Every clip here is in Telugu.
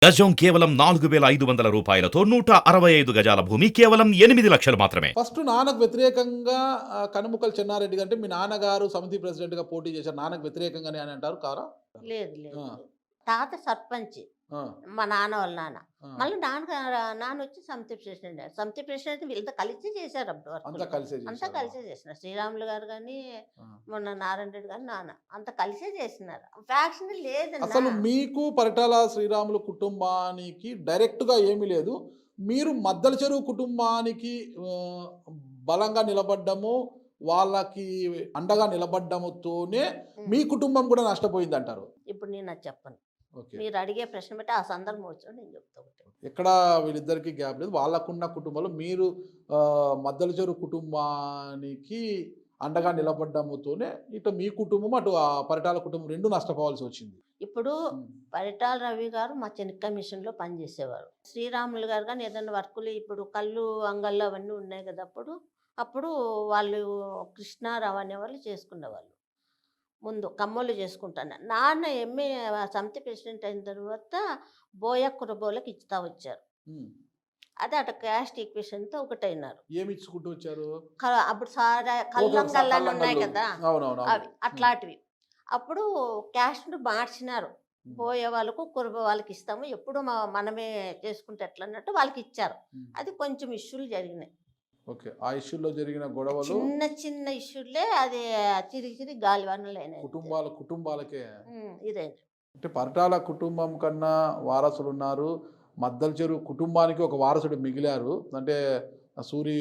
గజం కేవలం 4,500 రూపాయలతో 165 గజాల భూమి కేవలం 8 లక్షలు మాత్రమే. ఫస్ట్ నాన్నకు వ్యతిరేకంగా కనుముకల చెన్నారెడ్డి అంటే మీ నాన్నగారు సమితి ప్రెసిడెంట్‌గా పోటీ చేశారు. నాన్నకు వ్యతిరేకంగానే అని అంటారు కారా? లేదు లేదు ఆ! లేదు. తాత సర్పంచ్ ఆ! మా నాన్న వాళ్ళ నాన్న. ఆ! మళ్ళీ నాన్న వచ్చి సమితి ప్రెసిడెంట్. సమితి ప్రెసిడెంట్ వీళ్ళతో కలిసి చేశారు అప్పుడు అంతా వర్కులు. కలిసే అంతా చేశారు. కలిసే చేసినారు. శ్రీరాములు గారు కానీ ఆ! మొన్న నారాయణ రెడ్డి గారు నాన్న అంతా కలిసే చేసినారు. ఫ్యాక్షన్ లేదన్నా. అసలు మీకు పరిటాల శ్రీరాములు కుటుంబానికి డైరెక్ట్‌గా ఏమీ లేదు. మీరు మద్దల చెరువు కుటుంబానికి బలంగా నిలబడ్డము, వాళ్ళకి అండగా నిలబడ్డముతోనే మీ ఉమ్. కుటుంబం కూడా నష్టపోయిందంటారు. ఇప్పుడు నేను అది చెప్పను. ఓకే. మీరు అడిగే ప్రశ్న బట్టి ఆ సందర్భం వచ్చిన నేను చెప్తా ఒకటి. ఎక్కడ వీళ్ళిద్దరికీ గ్యాప్ లేదు. వాళ్ళకున్న కుటుంబంలో మీరు మద్దల చెరువు కుటుంబానికి అండగా నిలబడ్డముతోనే ఇటు మీ కుటుంబం, అటు ఆ పరిటాల కుటుంబం 2 నష్టపోవాల్సి వచ్చింది. ఇప్పుడు హ్మ్. పరిటాల రవి గారు మా చెనిక్కా మిషన్లో పనిచేసేవారు. శ్రీరాములు గారు కానీ ఏదైనా వర్కులు ఇప్పుడు కళ్ళు అంగళ్ళు అవన్నీ ఉన్నాయి కదా అప్పుడు వాళ్ళు కృష్ణారావు అనేవాళ్ళు చేసుకునేవాళ్ళు. ముందు కమ్మోళ్ళు చేసుకుంటాను. నాన్న ఎంఏ సమితి ప్రెసిడెంట్ అయిన తర్వాత బోయ కురబోలకు ఇచ్చుతా వచ్చారు. హ్మ్. అదే అటు క్యాస్ట్ ఈక్వేషన్తో ఒకటైనారు. ఏమి ఇచ్చుకుంటూ వచ్చారు? అప్పుడు సారా ఓకే. కల్లంగళ్ళు అని ఉన్నాయి కళ్ళంగళ్ళు. కదా అవునవును. అవి అట్లాంటివి. అప్పుడు క్యాస్ట్ను మార్చినారు. బోయ వాళ్ళకు కురబ వాళ్ళకి ఇస్తాము ఎప్పుడు మనమే చేసుకుంటే ఎట్లా అన్నట్టు వాళ్ళకి ఇచ్చారు. అది కొంచెం ఇష్యూలు జరిగినాయి. ఓకే. ఆ ఇష్యూలో జరిగిన గొడవలు చిన్న చిన్న ఇష్యూలే అది చిరిగి గాలివానలు అయినాయి. కుటుంబాలకే. ఇదైంది. అంటే పరిటాల కుటుంబం కన్నా వారసులు ఉన్నారు. మద్దల చెరువు కుటుంబానికి ఒక వారసుడు మిగిలారు. అంటే సూరి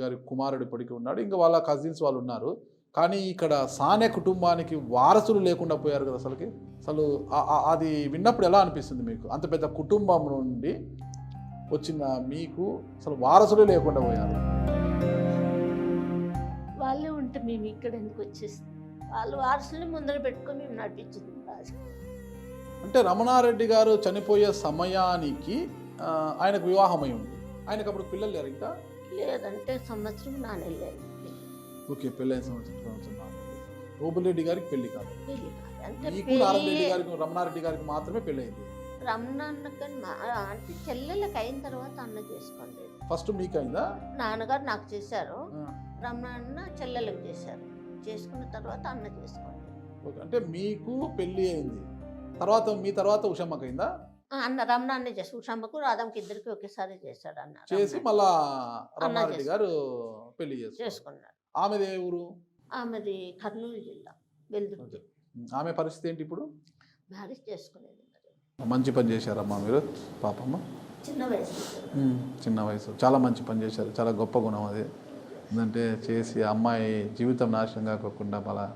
గారి కుమారుడు ఇప్పటికీ ఉన్నాడు. ఇంకా వాళ్ళ కజిన్స్ వాళ్ళు ఉన్నారు. కానీ ఇక్కడ సానే కుటుంబానికి వారసులు లేకుండా పోయారు కదా అసలుకి. అసలు అది విన్నప్పుడు ఎలా అనిపిస్తుంది మీకు? అంత పెద్ద కుటుంబం నుండి వచ్చిన మీకు అసలు వారసులు లేకుండా పోయారు. వాళ్ళే ఉంటే మేము ఇక్కడ ఎందుకు వచ్చేస్తాం? వాళ్ళు వారసుల్ని ముందర పెట్టుకొని మేము నడిపించింది రాజు. అంటే రమణారెడ్డి గారు చనిపోయే సమయానికి ఆయనకు వివాహమై ఉంది. ఆయనకు అప్పుడు పిల్లలు లేరు ఇంకా? లేదంటే సంవత్సరం నాన్నెళ్ళాను ఓకే. పెళ్ళైన సంవత్సరం ఓబులరెడ్డి గారికి పెళ్లి కాదు. పెళ్ళి కాదు. అంటే మీకు నారాయణరెడ్డి గారికి, రమణారెడ్డి గారికి మాత్రమే పెళ్ళయింది. రమణాన్న అంటే చెల్లెళ్ళకి అయిన తర్వాత అన్న చేసుకోండి. ఫస్ట్ మీకు అయిందా? నాన్నగారు నాకు చేశారు. రమణాన్న చెల్లెళ్ళకి చేశారు. చేసుకున్న తర్వాత అన్న చేసుకోండి. ఓకే. అంటే మీకు పెళ్లి అయింది, తర్వాత మీ తర్వాత ఉషమ్మకి అయిందా? అన్న రమణాన్నే చేసి ఉషమ్మకు రాధమ్మకి ఇద్దరికి ఒకేసారి చేశాడు అన్న. చేసి మళ్ళా రమణారెడ్డి గారు పెళ్లి చేసుకున్నాడు. ఆమెది ఏ ఊరు? ఆమెది కర్నూలు జిల్లా వెల్దుర్తి. ఆమె పరిస్థితి ఏంటి ఇప్పుడు? మ్యారేజ్ చేసుకునేది మంచి పని చేశారమ్మా మీరు, పాపమ్మ. చిన్న వయసు. చిన్న వయసు చాలా మంచి పని చేశారు. చాలా గొప్ప గుణం అది. ఎందుకంటే చేసి అమ్మాయి జీవితం నాశనం కాకుండా అలా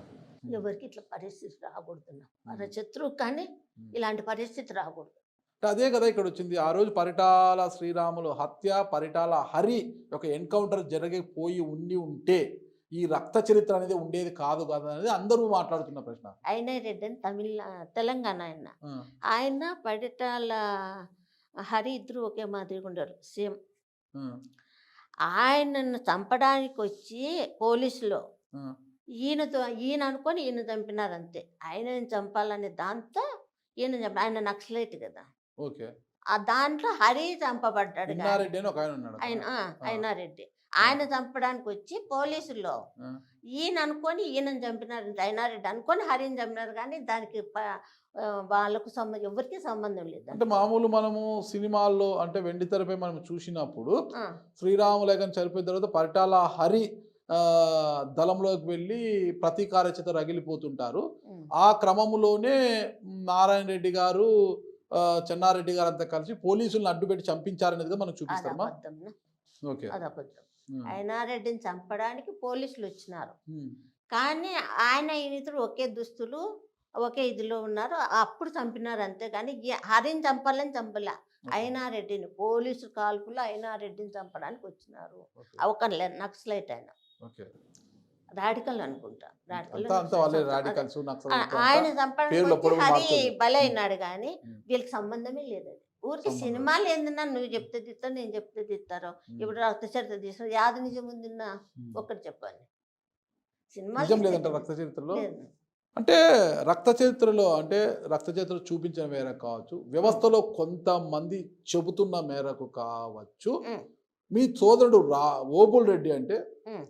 ఎవరికి ఇట్లా పరిస్థితి రాకూడదు. మన శత్రువు కానీ ఇలాంటి పరిస్థితి రాకూడదు. అదే కదా ఇక్కడ వచ్చింది. ఆ రోజు పరిటాల శ్రీరాములు హత్య, పరిటాల హరి ఒక ఎన్కౌంటర్ జరిగిపోయి ఉంటే ఈ రక్త చరిత్ర అనేది ఉండేది కాదు కదా అనేది అందరూ మాట్లాడుతున్న ప్రశ్న. అయినా రెడ్డి అని తెలంగాణ ఆయన పరిటాల హరి ఇద్దరు ఒకే మాదిరిగా ఉండరు, సేమ్. ఆయనను చంపడానికి వచ్చి పోలీసులో ఈయన అనుకొని ఈయన చంపినారు అంతే. ఆయనని చంపాలనే దాంతో ఈయన చంప ఆయన నక్సలైట్ కదా. ఓకే. ఆ దాంట్లో హరి చంపబడ్డాడు. అయినారెడ్డి ఆయన చంపడానికి వచ్చి పోలీసుల్లో ఈయన అనుకొని ఈయనని చంపినారు. అయినారెడ్డి అనుకొని హరిని చంపినారు. కానీ దానికి వాళ్ళకు ఎవరికి సంబంధం లేదు. అంటే మామూలు మనము సినిమాల్లో అంటే వెండితెరపై మనం చూసినప్పుడు శ్రీరాములేఖన్ చనిపోయిన తర్వాత పరిటాల హరి దళంలోకి వెళ్ళి ప్రతీకారచత రగిలిపోతుంటారు. ఆ క్రమంలోనే నారాయణ రెడ్డి గారు, చెన్నారెడ్డి గారు అంతా కలిసి పోలీసులను అడ్డుపెట్టి చంపించారనేది మనం చూపిస్తామా? ఓకే. అదబద్ధం. అయినారెడ్డిని చంపడానికి పోలీసులు వచ్చినారు. కానీ ఆయన ఇద్దరు ఒకే దుస్తులు ఒకే ఇదిలో ఉన్నారు. అప్పుడు చంపినారు అంతే. కానీ హరిని చంపాలని చంపలే. అయినారెడ్డిని పోలీసు కాల్పులు అయినారెడ్డిని చంపడానికి వచ్చినారు. ఒక నక్సలైట్ ఆయన, రాడికల్ అనుకుంటా. ఆయన చంపడానికి హరి బలైనాడు. కానీ వీళ్ళకి సంబంధమే లేదు. ఊరికి సినిమాలు ఏందన్నా నువ్వు చెప్తే తిత్తావు, నేను చెప్తే తిత్తారు. ఇప్పుడు రక్త చరిత్ర తీసిన యాది నిజం ఉందిన్నా ఒక్కటి చెప్పండి. సినిమా రక్త చరిత్రలో అంటే రక్త చరిత్రలో అంటే రక్త చరిత్ర చూపించిన మేరకు కావచ్చు, వ్యవస్థలో కొంతమంది చెబుతున్న మేరకు కావచ్చు, ఉమ్, మీ సోదరుడు ఓబుల్ రెడ్డి అంటే ఉమ్,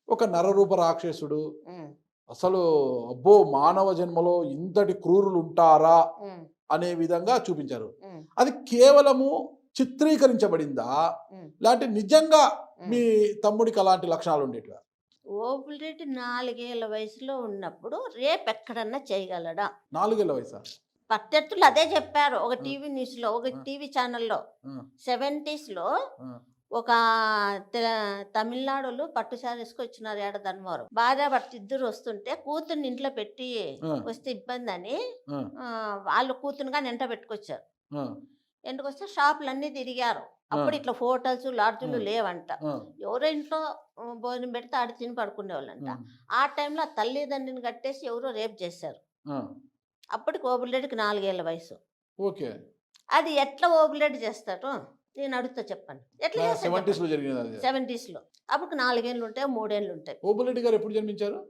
ఒక నరరూప రాక్షసుడు, ఉమ్, అసలు అబ్బో మానవ జన్మలో ఇంతటి క్రూరులు ఉంటారా ఉమ్, అనే విధంగా చూపించారు. ఉమ్, అది కేవలము చిత్రీకరించబడిందా, ఉమ్, లేదంటే నిజంగా ఉమ్. మీ తమ్ముడికి అలాంటి లక్షణాలు ఉండేటివా? ఓబుల్రెడ్డి 4 ఏళ్ల వయసులో ఉన్నప్పుడు రేపు ఎక్కడన్నా చేయగలడా? 4 ఏళ్ల వయసా? ప్రత్యర్థులు అదే చెప్పారు. ఒక ఆ. టీవీ న్యూస్లో, ఒక ఆ. టీవీ ఛానల్లో ఆ, 70స్లో ఆ, ఒక తమిళనాడులో పట్టు శారీస్కి వచ్చినారు ఏడ ధర్మవరం. భార్య భర్త ఇద్దరు వస్తుంటే కూతుర్ని ఇంట్లో పెట్టి ఆ, వస్తే ఇబ్బంది అని ఆ, వాళ్ళు కూతురుని కానీ ఎంట పెట్టుకొచ్చారు. ఆ, ఎందుకు వస్తే షాపులన్నీ తిరిగారు. అప్పుడు ఇట్లా హోటల్స్ లాడ్జులు లేవంట. ఆ, ఎవరో ఇంట్లో భోజనం పెడితే ఆడ తిని పడుకునేవాళ్ళంట. ఆ, ఆ టైంలో ఆ తల్లిదండ్రిని కట్టేసి ఎవరో రేప్ చేశారు. ఆ. అప్పటికి ఓబుల్రెడ్డికి 4 ఏళ్ల వయసు. ఓకే. అది ఎట్లా ఓబుల్రెడ్డి చేస్తాడు నేను అడుగుతా చెప్పండి. ఎట్లా చేస్తాడు 70s లో జరిగినది అది. 70స్లో. అప్పుడు 4 ఏళ్ళు ఉంటాయి, 3 ఏళ్ళు ఉంటాయి. ఓబుల్ రెడ్డి గారు ఎప్పుడు జన్మించారు?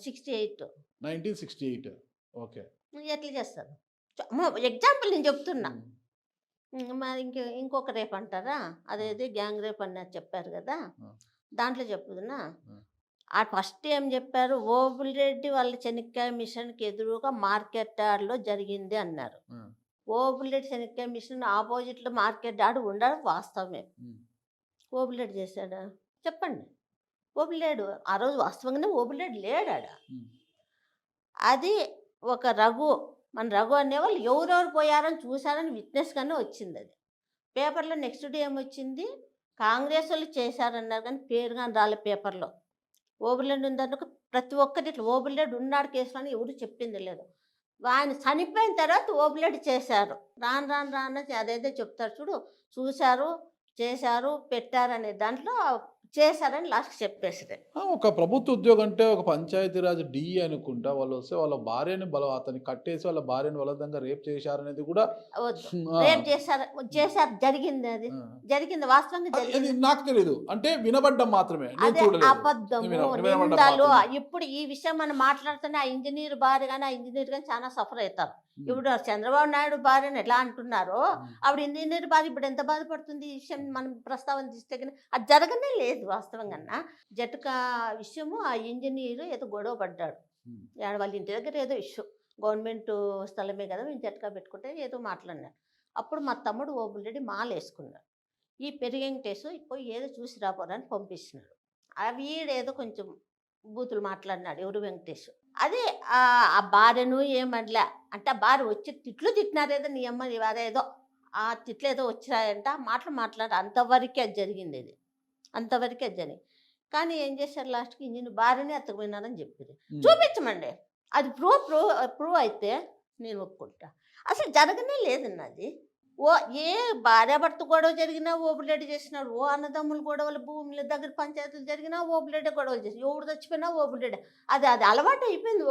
68. 1968. ఓకే. ఎట్లా చేస్తారు? ఎగ్జాంపుల్ నేను చెప్తున్నా. ఉమ్, మరి ఇంకొక రేప్ అంటారా? అదేది గ్యాంగ్ రేప్ అన్నది చెప్పారు కదా, ఆ. దాంట్లో చెప్పుదునా. ఆ. ఆ ఫస్ట్ ఏం చెప్పారు? ఓబుల్రెడ్డి వాళ్ళ చెనిక్కాయ మిషన్కి ఎదురుగా మార్కెట్ యార్డ్లో జరిగింది అన్నారు. ఆ, ఓబుల్రెడ్డి శనక్కాయ మిషన్ ఆపోజిట్లో మార్కెట్ యార్డ్ ఉండడం వాస్తవమే. ఉమ్, ఓబుల్రెడ్డి చేశాడా? చెప్పండి. ఓబుల్లేడు ఆ రోజు వాస్తవంగానే ఓబుల్రెడ్డి లేడాడ. ఉమ్, అది ఒక మన రఘు అనేవాళ్ళు ఎవరెవరు పోయారని చూశారని విట్నెస్గానే వచ్చింది. అది పేపర్లో నెక్స్ట్ డే ఏమొచ్చింది? కాంగ్రెస్ వాళ్ళు చేశారన్నారు కానీ పేరు కానీ రాలే పేపర్లో. ఓబుల్రెడ్డి ఉందన్న ప్రతి ఒక్కటి ఇట్లా ఓబుల్రెడ్డి ఉన్నాడు కేసులో అని ఎవరు చెప్పింది లేదు. ఆయన చనిపోయిన తర్వాత ఓబుల్రెడ్డి చేశారు. రాను అదేదో చెప్తారు చూడు, చూశారు, చేశారు, పెట్టారు అనే దాంట్లో చేశారని లాస్ట్ చెప్పేసిరే. ఒక ప్రభుత్వ ఉద్యోగం అంటే ఒక పంచాయతీరాజ్ డిఈ అనుకుంటా, వాళ్ళు వస్తే వాళ్ళ భార్యని అతన్ని కట్టేసి వాళ్ళ భార్యని బలవంతంగా రేప్ చేశారనేది కూడా వద్దు, ఆ, రేపు చేశారు జరిగింది. అది ఆ. జరిగింది, వాస్తవంగా అది జరిగింది. నాకు తెలియదు, అంటే వినబడ్డం మాత్రమే, నేను అదే చూడలేదు. అబద్ధము, వినబడ్డం నిందలు. మాత్రమే. ఇప్పుడు ఈ విషయం మనం మాట్లాడుతున్న ఆ ఇంజనీర్ భార్య కానీ ఆ ఇంజనీర్ కానీ చాలా సఫర్ అవుతారు. ఉమ్, ఇప్పుడు చంద్రబాబు నాయుడు భార్యను ఎలా అంటున్నారో ఉమ్, ఆవిడ ఇంజనీర్ భార్య ఇప్పుడు ఎంత బాధపడుతుంది. ఈ విషయం మనం ప్రస్తావన తీస్తే కానీ అది జరగనే లేదు వాస్తవంగా. జటకా విషయము ఆ ఇంజనీరు ఏదో గొడవ పడ్డాడు. ఉమ్, వాళ్ళ ఇంటి దగ్గర ఏదో ఇష్యూ, గవర్నమెంట్ స్థలమే కదా మేము జటకా పెట్టుకుంటే ఏదో మాట్లాడినాడు. అప్పుడు మా తమ్ముడు ఓబుల్రెడ్డి మాల వేసుకున్నాడు. ఈ పెరిగెంకటేశు పోయి ఏదో చూసి రాపోరని పంపిస్తున్నాడు. వీడేదో కొంచెం బూతులు మాట్లాడినాడు ఎవరు వెంకటేష్. అదే ఆ భార్యను ఏమనలే అంటే ఆ భార్య వచ్చి తిట్లు తిట్టినారేదో నీ అమ్మ నీ వారే ఏదో ఆ తిట్లు ఏదో వచ్చినాయంట, మాట్లాడారు. అంతవరకే అది జరిగింది. ఇది అంతవరకే అది జరిగింది. కానీ ఏం చేశారు లాస్ట్కి ఇంజిన్ భార్యనే ఎత్తకపోయినారని చెప్పారు. ఉమ్. చూపించమండి, అది ప్రూవ్ అయితే నేను ఒప్పుకుంటా. అసలు జరగనే లేదన్నది. ఏ భార్యాభర్త గొడవ జరిగినా ఓబుల్రెడ్డి చేసినాడు. అన్నదమ్ములు గొడవలు, భూముల దగ్గర పంచాయతీలు జరిగినా ఓబుల్రెడ్డి గొడవలు చేసి, ఎవరు చచ్చిపోయినా ఓబుల్రెడ్డి. అది అలవాటు అయిపోయింది.